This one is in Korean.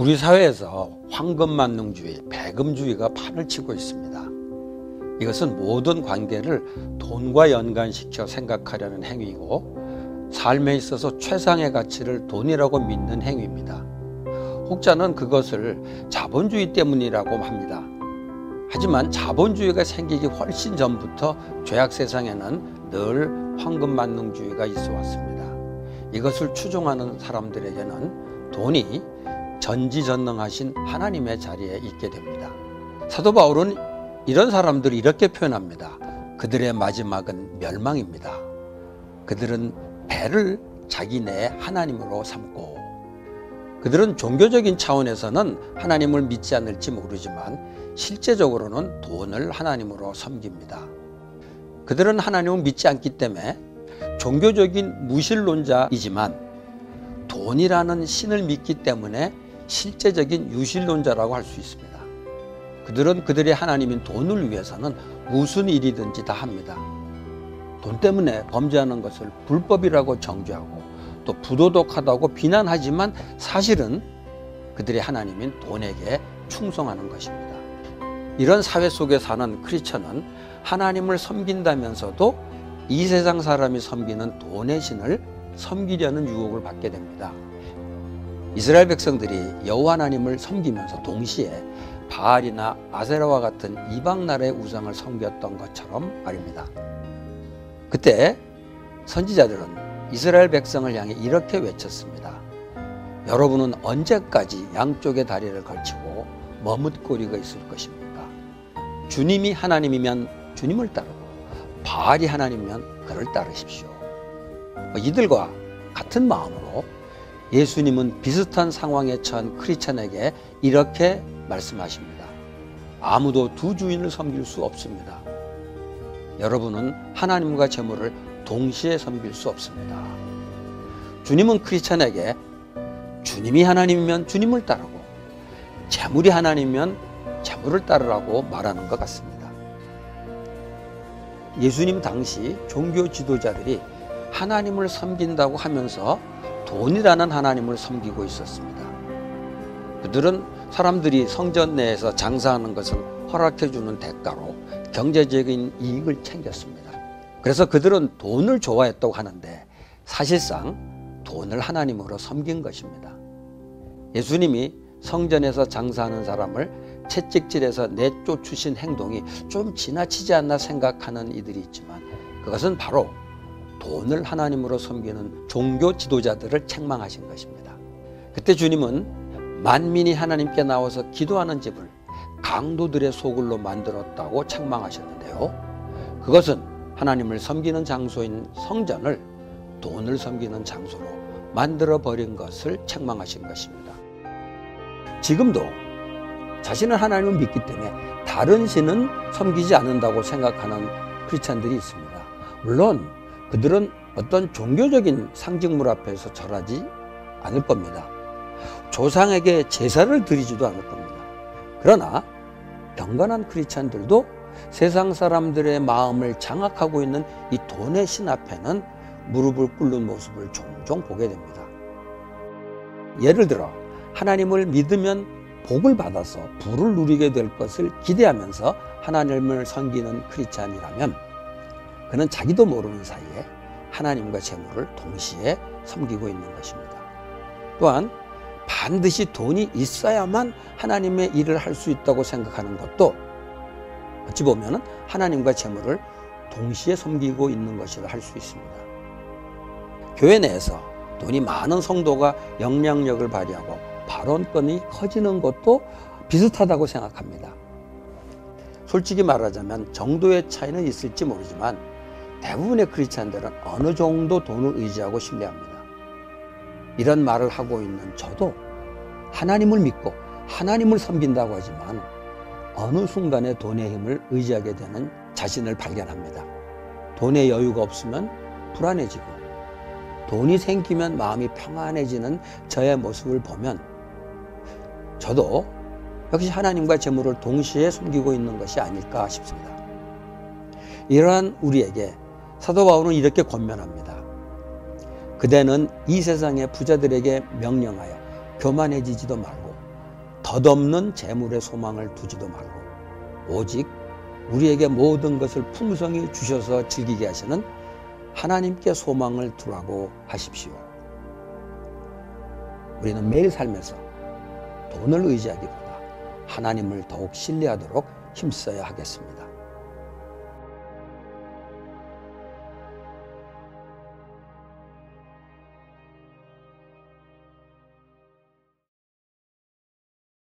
우리 사회에서 황금만능주의, 배금주의가 판을 치고 있습니다. 이것은 모든 관계를 돈과 연관시켜 생각하려는 행위이고 삶에 있어서 최상의 가치를 돈이라고 믿는 행위입니다. 혹자는 그것을 자본주의 때문이라고 합니다. 하지만 자본주의가 생기기 훨씬 전부터 죄악 세상에는 늘 황금만능주의가 있어 왔습니다. 이것을 추종하는 사람들에게는 돈이 전지전능하신 하나님의 자리에 있게 됩니다. 사도 바울은 이런 사람들을 이렇게 표현합니다. 그들의 마지막은 멸망입니다. 그들은 배를 자기네 하나님으로 삼고, 그들은 종교적인 차원에서는 하나님을 믿지 않을지 모르지만 실제적으로는 돈을 하나님으로 섬깁니다. 그들은 하나님을 믿지 않기 때문에 종교적인 무신론자이지만 돈이라는 신을 믿기 때문에 실제적인 유신론자라고 할 수 있습니다. 그들은 그들의 하나님인 돈을 위해서는 무슨 일이든지 다 합니다. 돈 때문에 범죄하는 것을 불법이라고 정죄하고 또 부도덕하다고 비난하지만 사실은 그들의 하나님인 돈에게 충성하는 것입니다. 이런 사회 속에 사는 크리스천은 하나님을 섬긴다면서도 이 세상 사람이 섬기는 돈의 신을 섬기려는 유혹을 받게 됩니다. 이스라엘 백성들이 여호와 하나님을 섬기면서 동시에 바알이나 아세라와 같은 이방 나라의 우상을 섬겼던 것처럼 말입니다. 그때 선지자들은 이스라엘 백성을 향해 이렇게 외쳤습니다. 여러분은 언제까지 양쪽의 다리를 걸치고 머뭇거리고 있을 것입니까? 주님이 하나님이면 주님을 따르고 바알이 하나님이면 그를 따르십시오. 이들과 같은 마음으로 예수님은 비슷한 상황에 처한 크리스천에게 이렇게 말씀하십니다. 아무도 두 주인을 섬길 수 없습니다. 여러분은 하나님과 재물을 동시에 섬길 수 없습니다. 주님은 크리스천에게 주님이 하나님이면 주님을 따르고 재물이 하나님이면 재물을 따르라고 말하는 것 같습니다. 예수님 당시 종교 지도자들이 하나님을 섬긴다고 하면서 돈이라는 하나님을 섬기고 있었습니다. 그들은 사람들이 성전 내에서 장사하는 것을 허락해주는 대가로 경제적인 이익을 챙겼습니다. 그래서 그들은 돈을 좋아했다고 하는데 사실상 돈을 하나님으로 섬긴 것입니다. 예수님이 성전에서 장사하는 사람을 채찍질해서 내쫓으신 행동이 좀 지나치지 않나 생각하는 이들이 있지만 그것은 바로 돈을 하나님으로 섬기는 종교 지도자들을 책망하신 것입니다. 그때 주님은 만민이 하나님께 나와서 기도하는 집을 강도들의 소굴로 만들었다고 책망하셨는데요. 그것은 하나님을 섬기는 장소인 성전을 돈을 섬기는 장소로 만들어버린 것을 책망하신 것입니다. 지금도 자신은 하나님을 믿기 때문에 다른 신은 섬기지 않는다고 생각하는 크리스찬들이 있습니다. 물론 그들은 어떤 종교적인 상징물 앞에서 절하지 않을 겁니다. 조상에게 제사를 드리지도 않을 겁니다. 그러나 경건한 크리스찬들도 세상 사람들의 마음을 장악하고 있는 이 돈의 신 앞에는 무릎을 꿇는 모습을 종종 보게 됩니다. 예를 들어 하나님을 믿으면 복을 받아서 부를 누리게 될 것을 기대하면서 하나님을 섬기는 크리스찬이라면 그는 자기도 모르는 사이에 하나님과 재물을 동시에 섬기고 있는 것입니다. 또한 반드시 돈이 있어야만 하나님의 일을 할 수 있다고 생각하는 것도 어찌 보면 하나님과 재물을 동시에 섬기고 있는 것이라 할 수 있습니다. 교회 내에서 돈이 많은 성도가 영향력을 발휘하고 발언권이 커지는 것도 비슷하다고 생각합니다. 솔직히 말하자면 정도의 차이는 있을지 모르지만 대부분의 크리스찬들은 어느 정도 돈을 의지하고 신뢰합니다. 이런 말을 하고 있는 저도 하나님을 믿고 하나님을 섬긴다고 하지만 어느 순간에 돈의 힘을 의지하게 되는 자신을 발견합니다. 돈의 여유가 없으면 불안해지고 돈이 생기면 마음이 평안해지는 저의 모습을 보면 저도 역시 하나님과 재물을 동시에 섬기고 있는 것이 아닐까 싶습니다. 이러한 우리에게 사도 바울은 이렇게 권면합니다. 그대는 이 세상의 부자들에게 명령하여 교만해지지도 말고 덧없는 재물의 소망을 두지도 말고 오직 우리에게 모든 것을 풍성히 주셔서 즐기게 하시는 하나님께 소망을 두라고 하십시오. 우리는 매일 삶에서 돈을 의지하기보다 하나님을 더욱 신뢰하도록 힘써야 하겠습니다.